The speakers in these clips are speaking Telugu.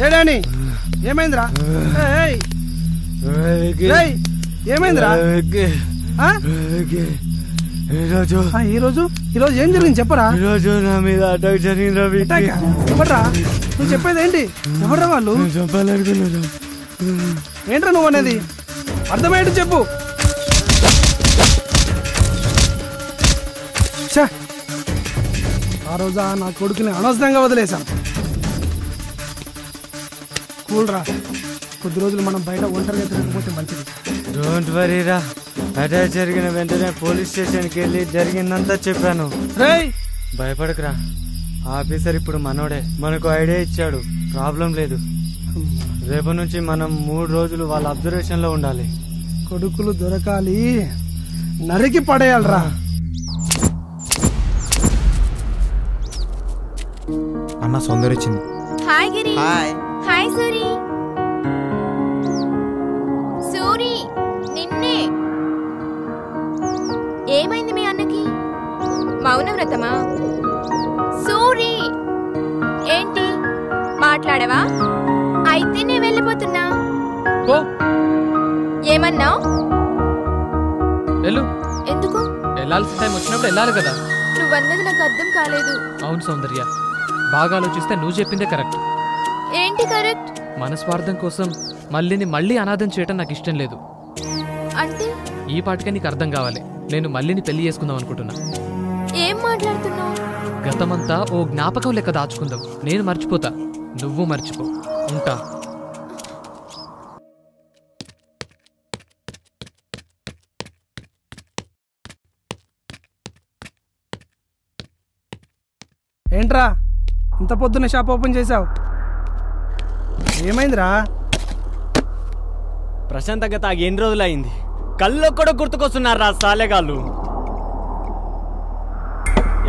ఏడాని ఏమైందిరా? ఏమైందిరా? ఈరోజు ఏం జరిగింది చెప్పరా? ఈరోజు నా మీద అటాక్ జరిగింది. ఎవడ్రా? నువ్వు చెప్పేది ఏంటి? ఎవడ్రా వాళ్ళు? చెప్పాలనుకున్నాను. ఏంట్రా నువ్వు అనేది? అర్థమయ్యేది చెప్పు. ఆ రోజు నా కొడుకుని అనవసరంగా వదిలేశాను. కూల్రా, కొద్ది రోజులు మనం బయట ఒంటరిగా తిరగకపోతే మంచిది. డోంట్ వరీ రా. అటాక్ జరిగిన వెంటనే పోలీస్ స్టేషన్కి వెళ్ళి జరిగిందంతా చెప్పాను. భయపడకురా, ఆఫీసర్ ఇప్పుడు మనోడే. మనకు ఐడియా ఇచ్చాడు, ప్రాబ్లం లేదు. రేపు నుంచి మనం 3 రోజులు వాళ్ళ అబ్జర్వేషన్ లో ఉండాలి. కొడుకులు దొరకాలి, నరికి పడేయాలరా. అన్న సౌందర్య వచ్చింది. హాయ్ గిరి. హాయ్ సూరి. సూరి నిన్నే. ఏమైంది మీ అన్నకి? మౌనవ్రతమా? సూరి ఏంటి మాట్లాడవా? అయితే నేను వెళ్ళిపోతున్నా. ఏమన్నావు? ఎందుకు? వెళ్ళాల్సిన టైం వచ్చినప్పుడు వెళ్ళాలి కదా. నువ్వన్నది నాకు అర్థం కాలేదు. అవును సౌందర్య, బాగా ఆలోచిస్తే నువ్వు చెప్పిందే కరెక్ట్. ఏంటి కరెక్ట్? మన స్వార్థం కోసం మళ్ళీ అనాథం చేయటం నాకు ఇష్టం లేదు. అంటే ఈ పాటికే నీకు అర్థం కావాలి. నేను మళ్ళీని పెళ్లి చేసుకుందాం అనుకుంటున్నా. ఏం మాట్లాడుతున్నావు? గతమంతా ఓ జ్ఞాపకం లెక్క దాచుకుందాం. నేను మర్చిపోతా, నువ్వు మర్చిపో. ఉంటా. ఏంట్రా ఇంత పొద్దున్న షాప్ ఓపెన్ చేసావు? ఏమైందిరా? ప్రశాంతంగా తాగి ఎన్ని రోజులు అయింది? కళ్ళు కూడా గుర్తుకొస్తున్నారా సాలెగాళ్ళు?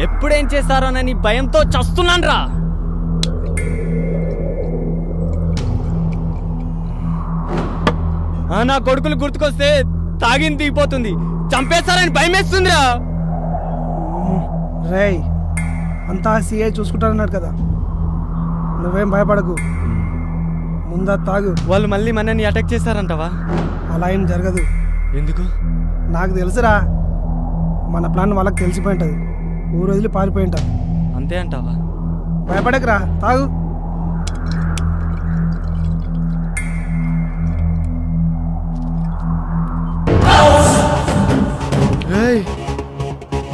ఎప్పుడేం చేస్తారోనని భయంతో చస్తున్నాను రా. నా కొడుకులు గుర్తుకొస్తే తాగింది దిగిపోతుంది, చంపేస్తారని భయం వేస్తుందిరా. రేయ్, అంతా సిఐ చూసుకుంటారన్నాడు కదా, నువ్వేం భయపడకు. ముందా తాగు. వాళ్ళు మళ్ళీ మనని అటాక్ చేస్తారంటావా? అలా ఏం జరగదు. ఎందుకు? నాకు తెలుసురా, మన ప్లాన్ వాళ్ళకి తెలిసిపోయి ఉంటుంది. ఊరు వదిలి పారిపోయి ఉంటారు. అంతే అంటావా? భయపడకురా, తాగు.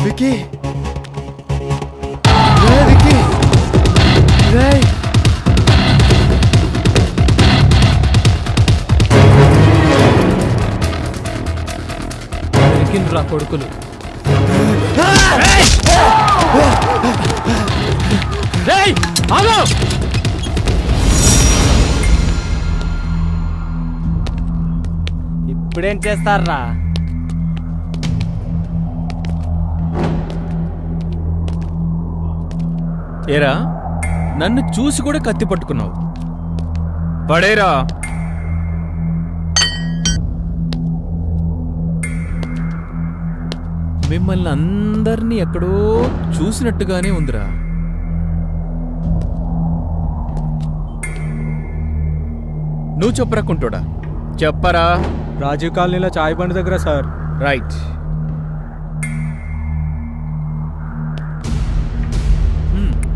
వికీ, రా కొడుకులు. ఇప్పుడేం చేస్తారా? ఏరా, నన్ను చూసి కూడా కత్తి పట్టుకున్నావు. పడేరా. మిమ్మల్ని అందరినీ ఎక్కడో చూసినట్టుగానే ఉందిరా. నువ్వు చెప్పరా కుంటోడా, చెప్పరా. రాజీవ్ కాలనీలో చాయ్ బండి దగ్గర సార్. రైట్.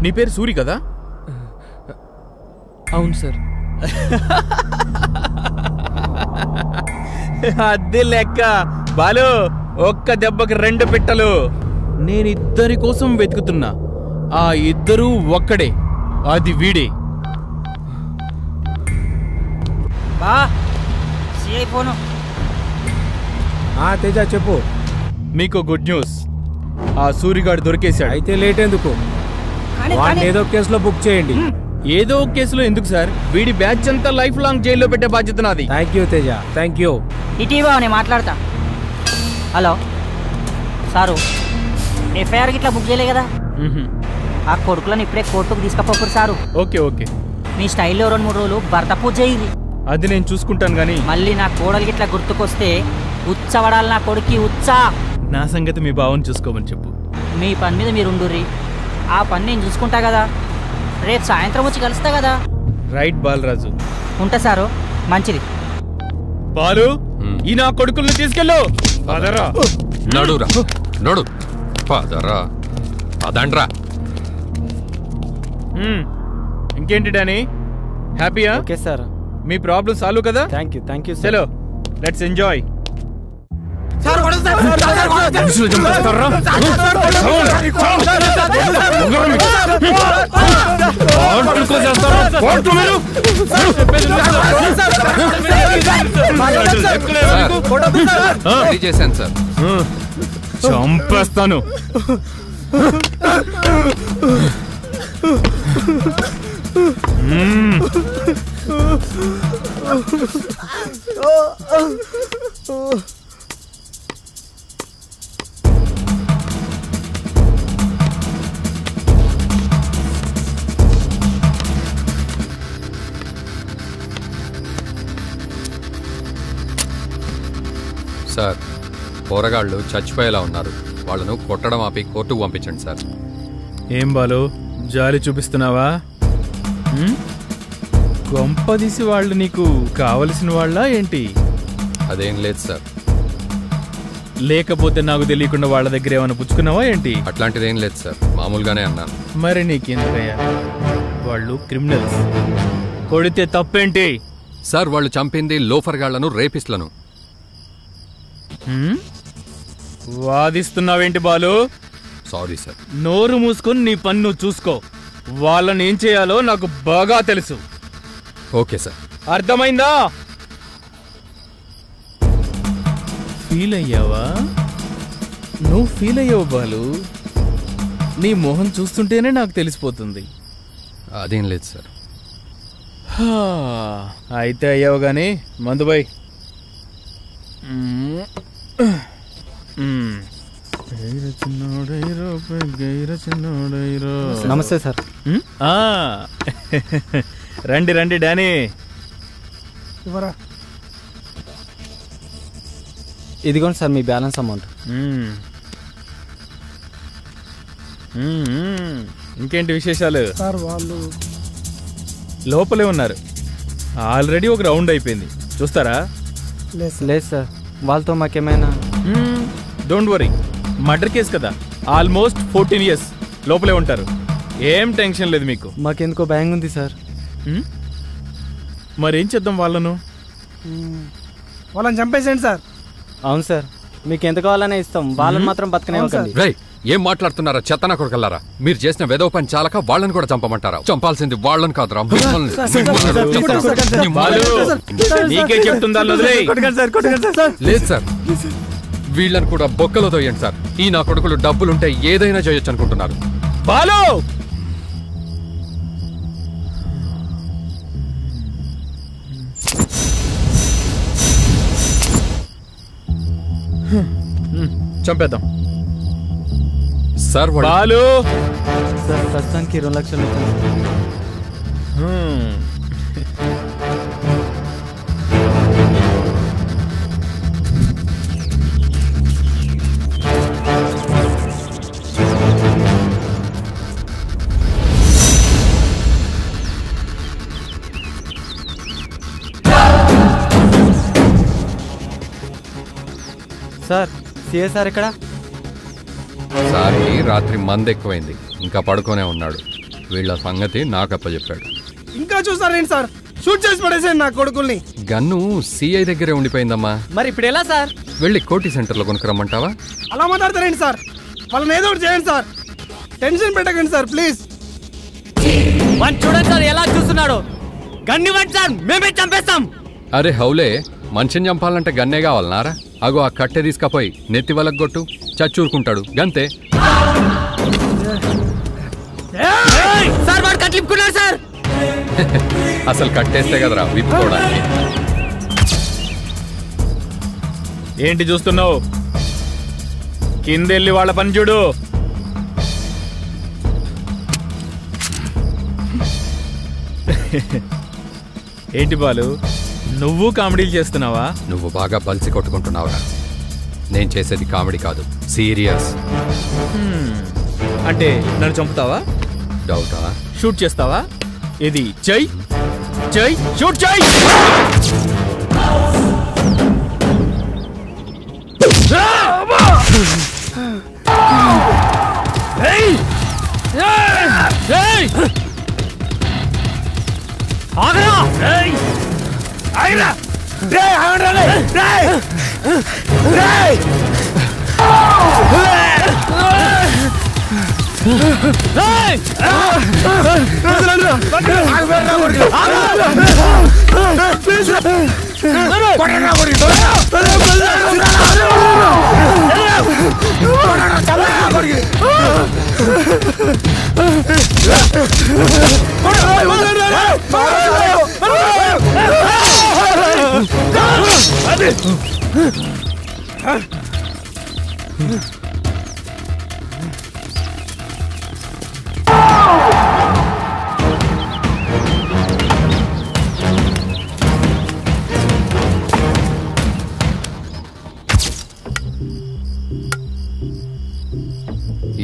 నీ పేరు సూరి కదా? అవును సార్. అద్దె లెక్క బాలు, ఒక్క దెబ్బకి 2 పిట్టలు. నేనిద్దరి కోసం వెతుకుతున్నా, ఆ ఇద్దరూ ఒక్కడే, అది వీడే. తేజ చెప్పు. మీకు గుడ్ న్యూస్, ఆ సూరిగాడు దొరికేశాడు. అయితే లేట్ ఎందుకు? ఏదో కేసులో బుక్ చేయండి. ఏదో కేసులో ఎందుకు సార్? వీడి బ్యాచ్ అంతా లైఫ్ లాంగ్ జైల్లో పెట్టే బాధ్యత నాది. Thank you Teja, thank you. ఇటీవా నేను మాట్లాడతా. హలో సారు, ఎఫ్ఐఆర్ గిట్లా బుక్ చేయలే కదా? ఆ కొడుకులను ఇప్పుడే కోర్టుకు తీసుకపోకూరు సారు. Okay okay. మీ స్టైల్లో 2-3 రోజులు భర్త పూజ చేయి. అది నేను చూసుకుంటాను గానీ మళ్ళీ నా కోడలు గిట్లా గుర్తుకొస్తే ఉచ్చవడాలి నా కొడుకు ఉచ్చా. నా సంగతి మీ బావని చూసుకోమని చెప్పు. మీ పని మీద మీరు ఉండుర్రి, ఆ పని నేను చూసుకుంటా కదా. రేపు సాయంత్రం వచ్చి కలుస్తా కదా. రైట్ బాలరాజు. ఉంటా సారు, మంచిది. బాలు, ఈ నా కొడుకుల్ని తీసుకెళ్ళు. పదరా. నడురా, నడు. పదరా, పదండ్రా. ఇంకేంటి డానీ, హ్యాపీయా? Okay sir. మీ ప్రాబ్లం సాల్వ్ కదా? Thank you sir. చలో, లెట్స్ ఎంజాయ్. చేశాను సార్. చంపేస్తాను. సార్, పోరగాళ్ళు చచ్చిపోయేలా ఉన్నారు. వాళ్ళను కొట్టడం ఆపి కోర్టుకు పంపించండి సార్. ఏం బాలు, జాలి చూపిస్తున్నావా? గొంపదీసి వాళ్ళు నీకు కావలసిన వాళ్ళ ఏంటి? అదేం లేదు సార్. లేకపోతే నాకు తెలియకుండా వాళ్ళ దగ్గర ఏమైనా పుచ్చుకున్నావా ఏంటి? అట్లాంటిదేం లేదు సార్, మామూలుగానే అన్నాను. మరి నీకెందుకయ్యా? వాళ్ళు క్రిమినల్స్, కొడితే తప్పేంటి? సార్, వాళ్ళు చంపింది లోఫర్ గాళ్లను, రేపిస్ట్లను. వాదిస్తున్నావేంటి బాలు? Sorry sir. నోరు మూసుకొని నీ పన్ను చూసుకో. వాళ్ళని ఏం చేయాలో నాకు బాగా తెలుసు. Okay sir. అర్థమైందా? ఫీల్ అయ్యావా? నువ్వు ఫీల్ అయ్యావు బాలు. నీ మొహం చూస్తుంటేనే నాకు తెలిసిపోతుంది. అదేం లేదు సార్. అయితే అయ్యావు గాని మందుబాయ్. నమస్తే సార్. రండి రండి డానీ. ఇవ్వరా. ఇదిగోండి సార్ మీ బ్యాలెన్స్ అమౌంట్. ఇంకేంటి విశేషాలు? సార్ వాళ్ళు లోపలే ఉన్నారు. ఆల్రెడీ ఒక రౌండ్ అయిపోయింది, చూస్తారా? లేదు సార్, వాళ్ళతో మాకేమైనా. డోంట్ వరీ, మర్డర్ కేసు కదా, ఆల్మోస్ట్ 14 years లోపలే ఉంటారు. ఏం టెన్షన్ లేదు మీకు. మాకెందుకో భయంగా ఉంది సార్. మరేం చేద్దాం వాళ్ళను? వాళ్ళని చంపేసేయండి సార్. అవును సార్, మీకు ఎంత కావాలనే ఇస్తాం, వాళ్ళని మాత్రం బతకనివ్వకండి. రై, ఏం మాట్లాడుతున్నారా చెత్తనా కొడుకల్లారా? మీరు చేసిన వెధవ పని చాలక వాళ్ళని కూడా చంపమంటారా? చంపాల్సింది వాళ్ళని కాదురా, మిమ్మల్ని. నీకే చెప్తుందా? లేదు సార్, వీళ్ళని కూడా బొక్కలో తోయండి సార్. ఈ నా కొడుకులు డబ్బులుంటే ఏదైనా చేయొచ్చు అనుకుంటున్నారు. బాలు, చంపేద్దాం సార్. బాలు సార్, ప్రస్తుతానికి 2 లక్షలు ఇచ్చాను. సార్, సిఎస్ఆర్ ఎక్కడ? సార్కి రాత్రి మందు ఎక్కువైంది, ఇంకా పడుకోనే ఉన్నాడు. వీళ్ళ సంగతి నాకప్ప చెప్పాడు. ఇంకా చూస్తారేంటి సార్? షూట్ చేసి పడేసేయండి నా కొడుకుల్ని. గన్ను సిఐ దగ్గరే ఉండిపోయిందమ్మా. మరి ఇప్పుడు ఎలా సార్? వెళ్ళి కోటి సెంటర్లో కొనుక్కురమ్మంటావా? అలా మాట్లాడతారేంటి సార్? వాళ్ళని ఏదో ఒకటి చేయండి సార్. టెన్షన్ పెట్టకండి సార్ ప్లీజ్. చూడండి సార్ ఎలా చూస్తున్నాడు. గన్నివ్వండి సార్, మేమే చంపేస్తాం. అరే హౌలే, మనిషిని చంపాలంటే గన్నే కావాలన్నారా? అగో ఆ కట్టె తీసుకపోయి నెత్తి వలగొట్టు, చచ్చూరుకుంటాడు గంతే. సార్ వాడు కట్లిప్పుకున్నాడు సార్. అసలు కట్టేస్తే కదరా విప్పుకోవడానికి. ఏంటి చూస్తున్నావు? కిందెళ్ళి వాళ్ళ పని చూడు. ఏంటి బాలు, నువ్వు కామెడీలు చేస్తున్నావా? నువ్వు బాగా బలిసి కొట్టుకుంటున్నావురా. నేను చేసేది కామెడీ కాదు, సీరియస్. అంటే నన్ను చంపుతావా? డౌటా? షూట్ చేస్తావా? ఇది చెయ్. షూట్ చేయి షూట్ చేయి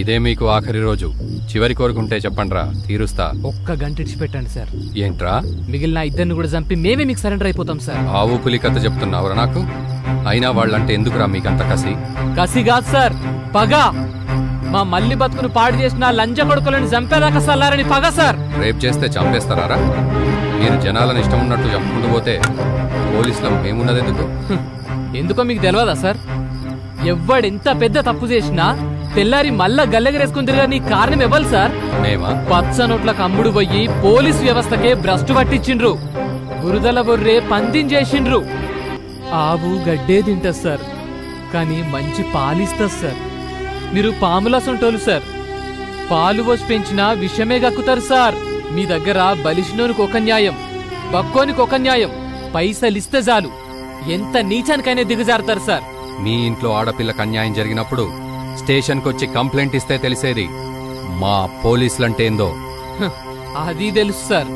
ఇదే మీకు ఆఖరి రోజు. చివరి కోరుకుంటే చెప్పండ్రా, తీరుస్తా. ఒక్క గంట ఇచ్చిపెట్టండి సార్. ఏంట్రా? మిగిలిన ఇద్దరిని కూడా చంపి మేమే మీకు సరెండర్ అయిపోతాం సార్. ఆవు పులి కథ చెప్తున్నావురా నాకు? అయినా వాళ్ళంటే ఎందుకురా మీకంత కసి? కసి కాదు సార్, పగ. మా మల్లి బతుకును పాడు చేసిన లంజ కొడుకులను చంపేదాకా సల్లారని పగ సార్. రేప్ చేస్తే చంపేస్తారా? మీరు జనాలను ఇష్టం ఉన్నట్టు చంపుకుంటూ పోతే పోలీసులకు మేమున్నది ఎందుకు? ఎందుకో మీకు తెలియదా సార్? ఎవ్వడెంత పెద్ద తప్పు చేసినా తెల్లారి మళ్ళా గల్లెగరేసుకుని తిరగని కారణం ఇవ్వాలి సార్. పచ్చ నోట్లకు అమ్ముడు పోయి పోలీస్ వ్యవస్థకే భ్రష్టు పట్టించిండ్రు. బురదల బొర్రే పందించేసిండ్రు. ఆవు గడ్డే తింటది సార్, కానీ మంచి పాలిస్తుంది సార్. మీరు పాముల సొంటోలు సార్. పాలు పోసి పెంచినా విషమే గక్కుతారు సార్. మీ దగ్గర బలిసినోనికి ఒక న్యాయం, బక్కోనికి ఒక న్యాయం. పైసలిస్తే చాలు ఎంత నీచానికైనా దిగజారుతారు సార్. మీ ఇంట్లో ఆడపిల్లకు అన్యాయం జరిగినప్పుడు స్టేషన్కి వచ్చి కంప్లైంట్ ఇస్తే తెలిసేది మా పోలీసులంటే ఏందో. అది తెలుసు సార్.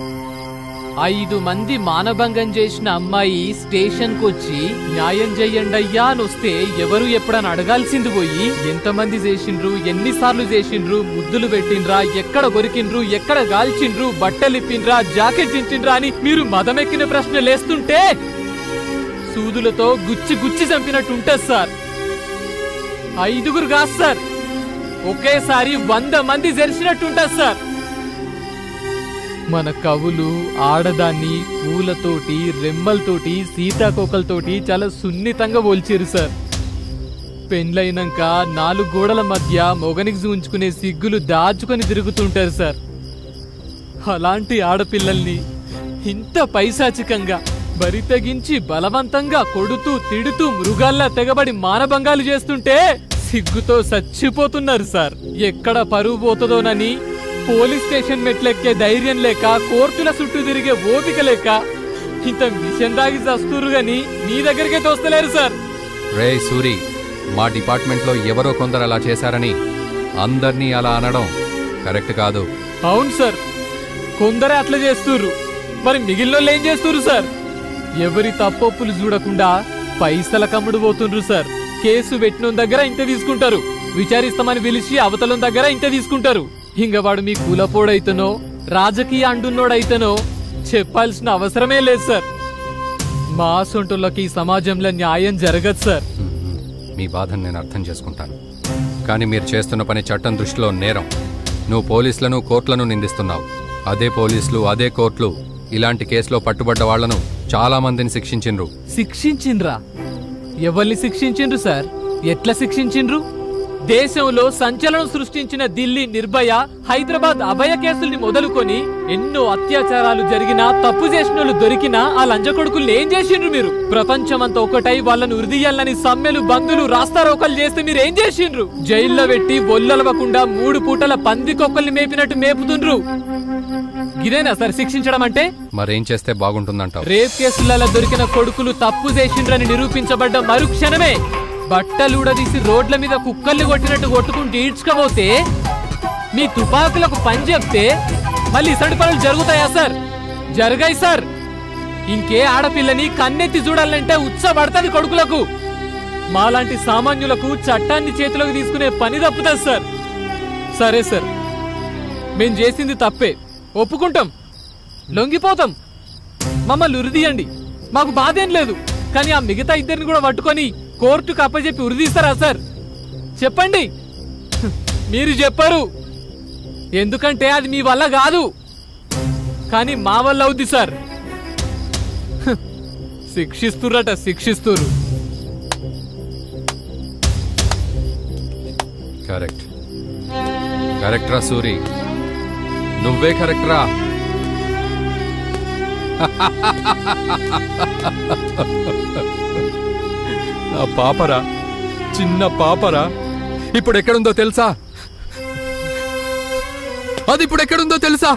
5 మంది మానభంగం చేసిన అమ్మాయి స్టేషన్కి వచ్చి న్యాయం చెయ్యండి అయ్యా అని వస్తే ఎవరు ఎప్పుడని అడగాల్సింది పోయి ఎంతమంది చేసిండ్రు, ఎన్నిసార్లు చేసిండ్రు, ముద్దులు పెట్టిండ్రా, ఎక్కడ కొరికిండ్రు, ఎక్కడ గాల్చిండ్రు, బట్టలిప్పిండ్రా, జాకెట్ చించిండ్రా అని మీరు మదమెక్కిన ప్రశ్నలేస్తుంటే సూదులతో గుచ్చి గుచ్చి చంపినట్టుంటది సార్. 5 కాదు సార్, ఒకేసారి 100 మంది జరిసినట్టుంటది సార్. మన కవులు ఆడదాన్ని పూలతోటి, రెమ్మలతోటి, సీతాకోకలతోటి చాలా సున్నితంగా పోల్చారు సార్. పెండ్లైనాక 4 గోడల మధ్య మొగనికి చూంచుకునే సిగ్గులు దాచుకొని తిరుగుతుంటారు సార్. అలాంటి ఆడపిల్లల్ని ఇంత పైశాచికంగా బరి తెగించి బలవంతంగా కొడుతూ తిడుతూ మృగాల్లా తెగబడి మానభంగాలు చేస్తుంటే సిగ్గుతో చచ్చిపోతున్నారు సార్. ఎక్కడ పరువు పోతుందోనని పోలీస్ స్టేషన్ మెట్లెక్కే ధైర్యం లేక, కోర్టుల చుట్టూ తిరిగే ఓపిక లేక ఇంత మిషన్ దాగి చస్తురు గాని మీ దగ్గరికే తోస్తలేరు సార్. రే సూరి, మా డిపార్ట్మెంట్ లో ఎవరో కొందరు అలా చేశారని అందర్నీ అలా అనడం కరెక్ట్ కాదు. అవును సార్, కొందరే అట్లా చేస్తుర్రు. మరి మిగిలిన ఏం చేస్తుర్రు సార్? ఎవరి తప్పొప్పులు చూడకుండా పైసల కమ్ముడు పోతుండ్రు సార్. కేసు పెట్టిన దగ్గర ఇంత తీసుకుంటారు, విచారిస్తామని పిలిచి అవతలం దగ్గర ఇంత తీసుకుంటారు. ఇంక వాడు మీ కూలపోడైతేనో రాజకీయ అండున్నోడైతేనో చెప్పాల్సిన అవసరమే లేదు సార్. మా సొంటులకి సమాజంలో న్యాయం జరగదు సార్. మీ బాధను నేను అర్థం చేసుకుంటాను, కానీ మీరు చేస్తున్న పని చట్టం దృష్టిలో నేరం. నువ్వు పోలీసులను, కోర్టులను నిందిస్తున్నావు. అదే పోలీసులు, అదే కోర్టులు ఇలాంటి కేసులో పట్టుబడ్డ వాళ్లను చాలా మందిని శిక్షించిండ్రు. శిక్షించిండ్రా? ఎవరిని శిక్షించిండ్రు సార్? ఎట్లా శిక్షించిండ్రు? దేశంలో సంచలనం సృష్టించిన ఢిల్లీ నిర్భయ, హైదరాబాద్ అభయ కేసుల్ని మొదలుకొని ఎన్నో అత్యాచారాలు జరిగినా, తప్పు చేసినోళ్ళు దొరికినా ఆ లంజకొడుకుల్ని ఏం చేసిండ్రు మీరు? ప్రపంచమంతా ఒకటై వాళ్ళను ఉరిదీయాలని సమ్మెలు, బందులు, రాస్తారోకలు చేస్తే మీరు ఏం చేసిండ్రు? జైల్లో పెట్టి ఒల్లలవకుండా 3 పూటల పందికొక్కల్ని మేపినట్టు మేపుతుండ్రు. ఇదేనా సార్ శిక్షించడం అంటే? మరేం చేస్తే బాగుంటుందంటావు? రేప్ కేసులలో దొరికిన కొడుకులు తప్పు చేసిండ్రని నిరూపించబడ్డ మరుక్షణమే బట్టలుడదీసి రోడ్ల మీద కుక్కల్ని కొట్టినట్టు కొట్టుకుంటూ ఈడ్చుకపోతే, మీ తుపాకులకు పని చెప్తే మళ్ళీ ఇసడి పనులు జరుగుతాయా సార్? జరగాయి సార్. ఇంకే ఆడపిల్లని కన్నెత్తి చూడాలంటే ఉత్సపడుతుంది కొడుకులకు. మాలాంటి సామాన్యులకు చట్టాన్ని చేతిలోకి తీసుకునే పని తప్పుతుంది సార్. సరే సార్, మేం చేసింది తప్పే, ఒప్పుకుంటాం, లొంగిపోతాం. మమ్మల్ని ఉరిదీయండి, మాకు బాధ ఏం లేదు. కానీ ఆ మిగతా ఇద్దరిని కూడా పట్టుకొని కోర్టుకు అప్పచెప్పి ఉరిదీస్తారా సార్? చెప్పండి. మీరు చెప్పరు, ఎందుకంటే అది మీ వల్ల కాదు, కానీ మా వల్ల అవుద్ది సార్. శిక్షిస్తుర్రట, శిక్షిస్తురు. కరెక్ట్ కరెక్ట్ రా సూరి, నువ్వే కరెక్ట్ రా. నా పాపరా, చిన్న పాపరా, ఇప్పుడు ఎక్కడుందో తెలుసా? అది ఇప్పుడు ఎక్కడుందో తెలుసా?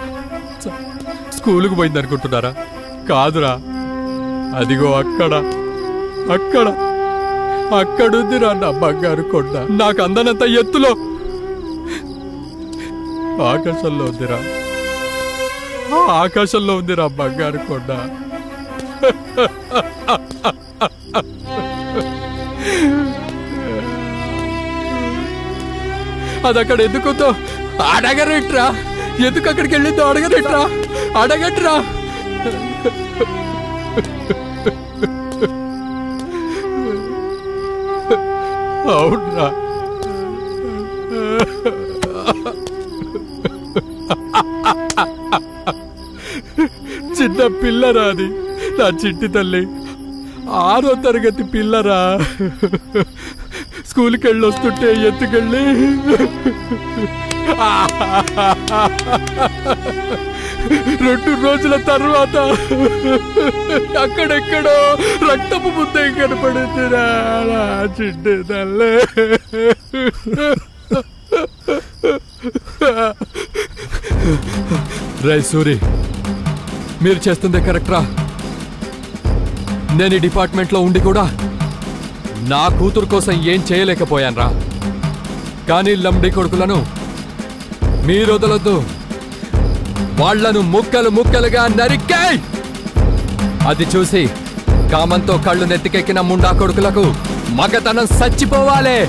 స్కూలుకు పోయింది అనుకుంటున్నారా? కాదురా, అదిగో అక్కడ అక్కడ అక్కడుందిరా నా బంగారు కొండ. నాకు అందనంత ఎత్తులో ఆకాశంలో ఉందిరా, ఆకాశంలో ఉందిరా బంగారు కొండ. అది అక్కడ ఎందుకుందో అడగరేట్రా, ఎందుకు అక్కడికి వెళ్ళిందో అడగరేట్రా, అడగట్రా. అవునరా, చిన్న పిల్లరా అది, నా చిట్టి తల్లి. 6వ తరగతి పిల్లరా. స్కూల్కి వెళ్ళి వస్తుంటే ఎత్తుకెళ్ళి 2 రోజుల తర్వాత అక్కడెక్కడో రక్తపు ముద్ద కనపడుతురా చిట్టి తల్లి. రై సూరి, మీరు చేస్తుందే కరెక్ట్రా. నేను ఈ డిపార్ట్మెంట్లో ఉండి కూడా నా కూతురు కోసం ఏం చేయలేకపోయాన్రా. కానీ లంబడి కొడుకులను మీరు వదలొద్దు, వాళ్లను ముక్కలు ముక్కలుగా నరికాయ్. అది చూసి కామంతో కళ్ళు నెత్తికెక్కిన ముండా కొడుకులకు మగతనం చచ్చిపోవాలే.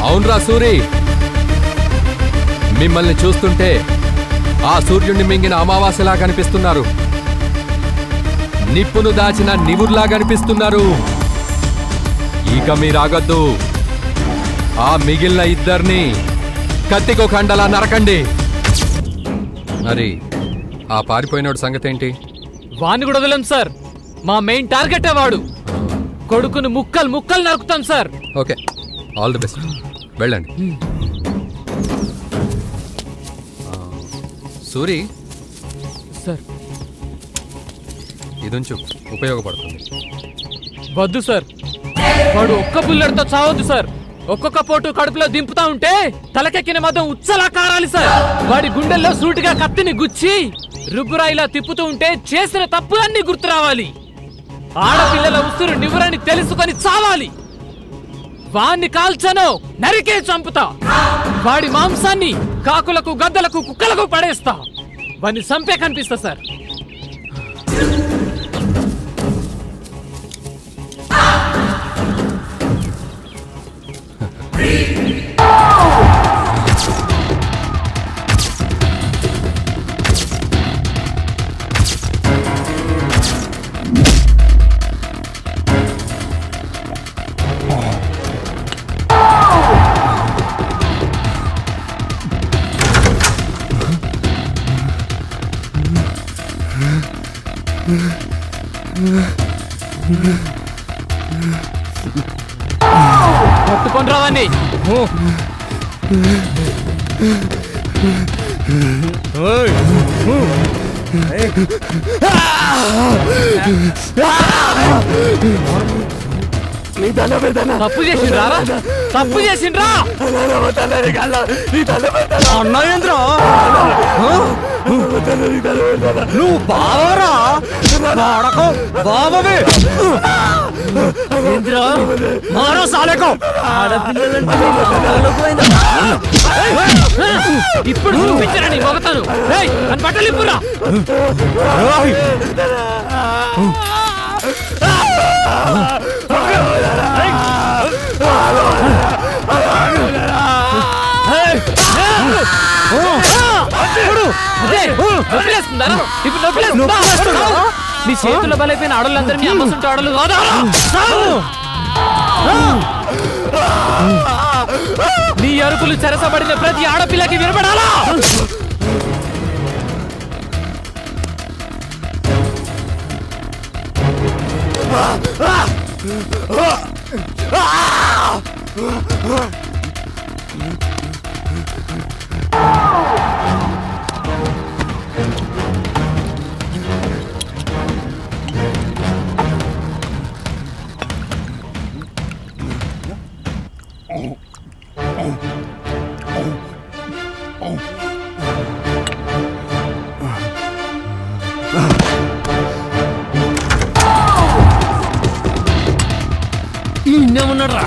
అవునరా సూరి, మిమ్మల్ని చూస్తుంటే ఆ సూర్యుడిని మింగిన అమావాస్యలా కనిపిస్తున్నారు, నిప్పును దాచిన నివుర్లా కనిపిస్తున్నారు. ఇక మీరాగద్దు, ఆ మిగిలిన ఇద్దరిని కత్తికో కండలా నరకండి. మరి ఆ పారిపోయినోడు సంగతి ఏంటి? వాణ్ణి కూడా వదలం సార్, మా మెయిన్ టార్గెట్ వాడు. కొడుకును ముక్కలు ముక్కలు నరుకుతాం sir. Okay, all the best, వెళ్ళండి. సూరి సార్, ఇదుంచు, ఉపయోగపడుతుంది. వద్దు సార్, వాడు ఒక్క బుల్లెట్తో చావద్దు సార్. ఒక్కొక్క పోటు కడుపులో దింపుతా ఉంటే తలకెక్కిన మతం ఉచ్చలా కారాలి సార్. వాడి గుండెల్లో సూటిగా కత్తిని గుచ్చి రుబ్బురాయిలా తిప్పుతూ ఉంటే చేసిన తప్పులన్నీ గుర్తు రావాలి. ఆడపిల్లల ఉసురు నివురని తెలుసుకొని చావాలి. వాణ్ణి కాల్చను, నరికే చంపుతా. వాడి మాంసాన్ని కాకులకు, గద్దలకు, కుక్కలకు పడేస్తా. వాడిని చంపే కనిపిస్తా సార్. పట్టుకొని రావని తప్పు చేసిండ్రా, తప్పు చేసిండ్రా. అన్నయేంద్ర, నువ్వు బావరా? బావే మారో సాలేకో. ఇప్పుడు చూపించరని మొగతాను. బట్టలిప్పురా. నొప్పిలేస్తుందా? ఇప్పుడు నొప్పిలేస్తుందా? నీ చేతుల్లో బలైపోయిన ఆడోళ్ళందరూ మీ అమ్మ సుంట ఆడలు కాదా? నీ అరుపులు చెరసబడిన ప్రతి ఆడపిల్లకి వినపడాలా? ఉన్నాడురా.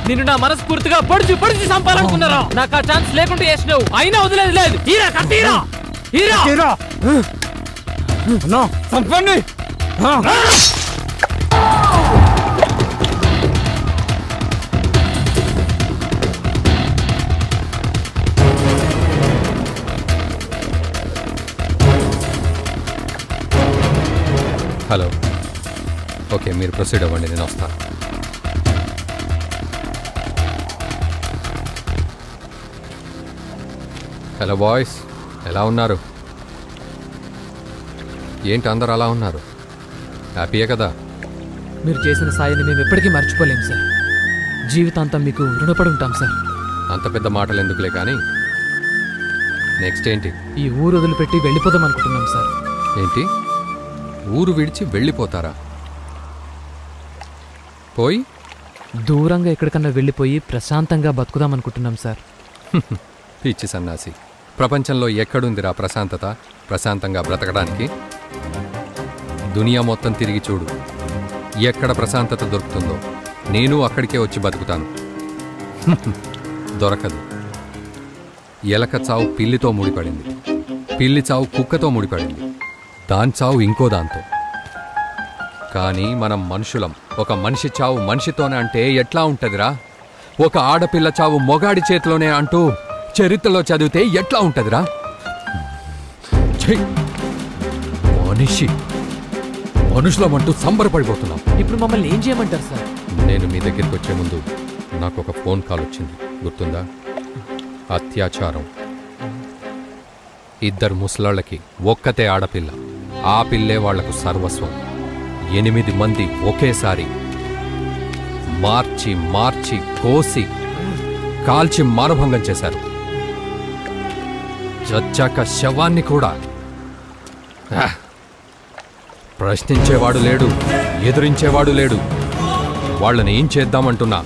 నిన్ను నా మనస్ఫూర్తిగా పొడిచి పొడిచి చంపాలనుకున్నారా? నాకు ఆ ఛాన్స్ లేకుంటే వేసినావు, అయినా వదిలేదు లేదు. హీరా కట్టీరా, హీరా చంపండి. హలో, ఓకే, మీరు ప్రొసీడ్ అవ్వండి, నేను వస్తాను. హలో బాయ్స్, ఎలా ఉన్నారు? ఏంటి అందరు అలా ఉన్నారు? హ్యాపీయే కదా? మీరు చేసిన సాయాన్ని మేము ఎప్పటికీ మర్చిపోలేము సార్. జీవితాంతం మీకు రుణపడి ఉంటాం సార్. అంత పెద్ద మాటలు ఎందుకులే కానీ నెక్స్ట్ ఏంటి? ఈ ఊరు వదిలిపెట్టి వెళ్ళిపోదాం అనుకుంటున్నాం సార్. ఏంటి, ఊరు విడిచి వెళ్ళిపోతారా? పోయి దూరంగా ఎక్కడికన్నా వెళ్ళిపోయి ప్రశాంతంగా బతుకుదాం అనుకుంటున్నాం సార్. పిచ్చి సన్నాసి, ప్రపంచంలో ఎక్కడుందిరా ప్రశాంతత? ప్రశాంతంగా బ్రతకడానికి దునియా మొత్తం తిరిగి చూడు, ఎక్కడ ప్రశాంతత దొరుకుతుందో. నేను అక్కడికే వచ్చి బతుకుతాను. దొరకదు. ఎలక చావు పిల్లితో ముడిపడింది, పిల్లి చావు కుక్కతో ముడిపడింది, దాని చావు ఇంకో దాంతో. కానీ మనం మనుషులం. ఒక మనిషి చావు మనిషితోనే అంటే ఎట్లా ఉంటదిరా? ఒక ఆడపిల్ల చావు మొగాడి చేతిలోనే అంటూ చరిత్రలో చదివితే ఎట్లా ఉంటదిరా? మనుషులమంటూ సంబరపడిపోతున్నాం. ఇప్పుడు మమ్మల్ని ఏం చేయమంటారు సార్? నేను మీ దగ్గరికి వచ్చే ముందు నాకు ఒక ఫోన్ కాల్ వచ్చింది, గుర్తుందా? అత్యాచారం. 2 ముసలాళ్ళకి ఒక్కతే ఆడపిల్ల, ఆ పిల్లే వాళ్లకు సర్వస్వం. 8 మంది ఒకేసారి మార్చి మార్చి కోసి కాల్చి మానభంగం చేశారు. చచ్చాక శవాన్ని కూడా ప్రశ్నించేవాడు లేడు, ఎదురించేవాడు లేడు. వాళ్ళని ఏం చేద్దామంటున్నా?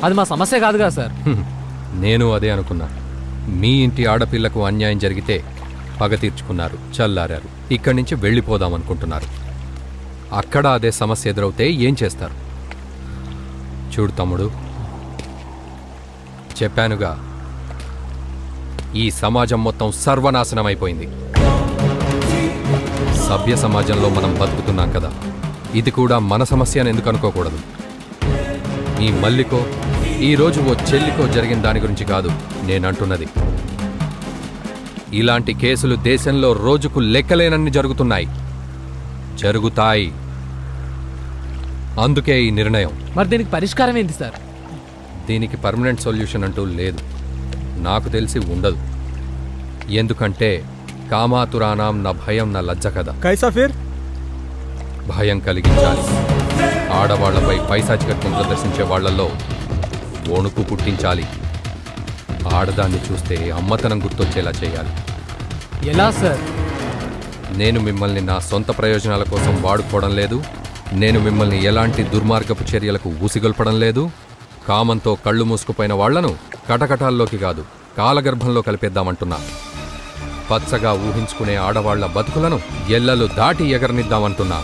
అది మా సమస్య కాదుగా సార్. నేను అదే అనుకున్నా. మీ ఇంటి ఆడపిల్లకు అన్యాయం జరిగితే పగ తీర్చుకున్నారు, చల్లారారు, ఇక్కడి నుంచి వెళ్ళిపోదామనుకుంటున్నారు. అక్కడ అదే సమస్య ఎదురవుతే ఏం చేస్తారు? చూడు తమ్ముడు, చెప్పానుగా, ఈ సమాజం మొత్తం సర్వనాశనమైపోయింది. సభ్య సమాజంలో మనం బతుకుతున్నాం కదా, ఇది కూడా మన సమస్య అని ఎందుకు అనుకోకూడదు? ఈ మల్లికో ఈరోజు ఓ చెల్లికో జరిగిన దాని గురించి కాదు నేనంటున్నది. ఇలాంటి కేసులు దేశంలో రోజుకు లెక్కలేనన్ని జరుగుతున్నాయి, జరుగుతాయి. అందుకే ఈ నిర్ణయం. మరి దీనికి పరిష్కారం ఏంటి సార్? దీనికి పర్మనెంట్ సొల్యూషన్ అంటూ లేదు, నాకు తెలిసి ఉండదు. ఎందుకంటే కామాతురానాం నా భయం నా లజ్జ కదా. కైసా ఫిర్? భయం కలిగించాలి. ఆడవాళ్లపై పైశాచికత్వం ప్రదర్శించే వాళ్లలో వణుకు పుట్టించాలి. ఆడదాన్ని చూస్తే అమ్మతనం గుర్తొచ్చేలా చేయాలి. ఎలా సార్? నేను మిమ్మల్ని నా సొంత ప్రయోజనాల కోసం వాడుకోవడం లేదు. నేను మిమ్మల్ని ఎలాంటి దుర్మార్గపు చర్యలకు ఊసిగొల్పడం లేదు. కామంతో కళ్ళు మూసుకుపోయిన వాళ్లను కటకటాల్లోకి కాదు, కాలగర్భంలో కలిపేద్దామంటున్నా. పచ్చగా ఊహించుకునే ఆడవాళ్ల బతుకులను ఎల్లలు దాటి ఎగరనిద్దామంటున్నా.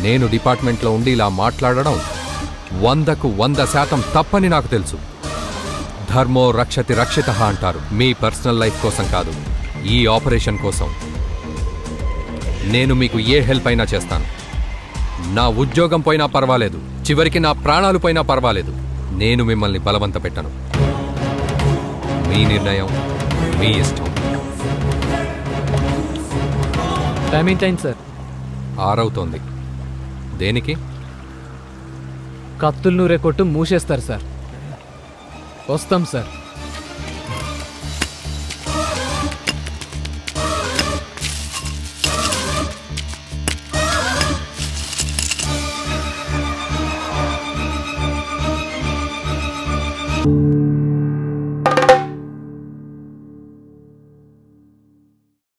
నేను డిపార్ట్మెంట్లో ఉండి ఇలా మాట్లాడడం 100కు 100% తప్పని నాకు తెలుసు. ధర్మో రక్షతి రక్షితః అంటారు. మీ పర్సనల్ లైఫ్ కోసం కాదు, ఈ ఆపరేషన్ కోసం. నేను మీకు ఏ హెల్ప్ అయినా చేస్తాను. నా ఉద్యోగం పోయినా పర్వాలేదు, చివరికి నా ప్రాణాలు పోయినా పర్వాలేదు, నేను మిమ్మల్ని బలవంత పెట్టను. మీ నిర్ణయం, మీ ఇష్టం. టైమింగ్ టైం సార్ 6 అవుతోంది. దేనికి? కత్తులు నూరే కొట్టు మూసేస్తారు సార్. వస్తాం సార్.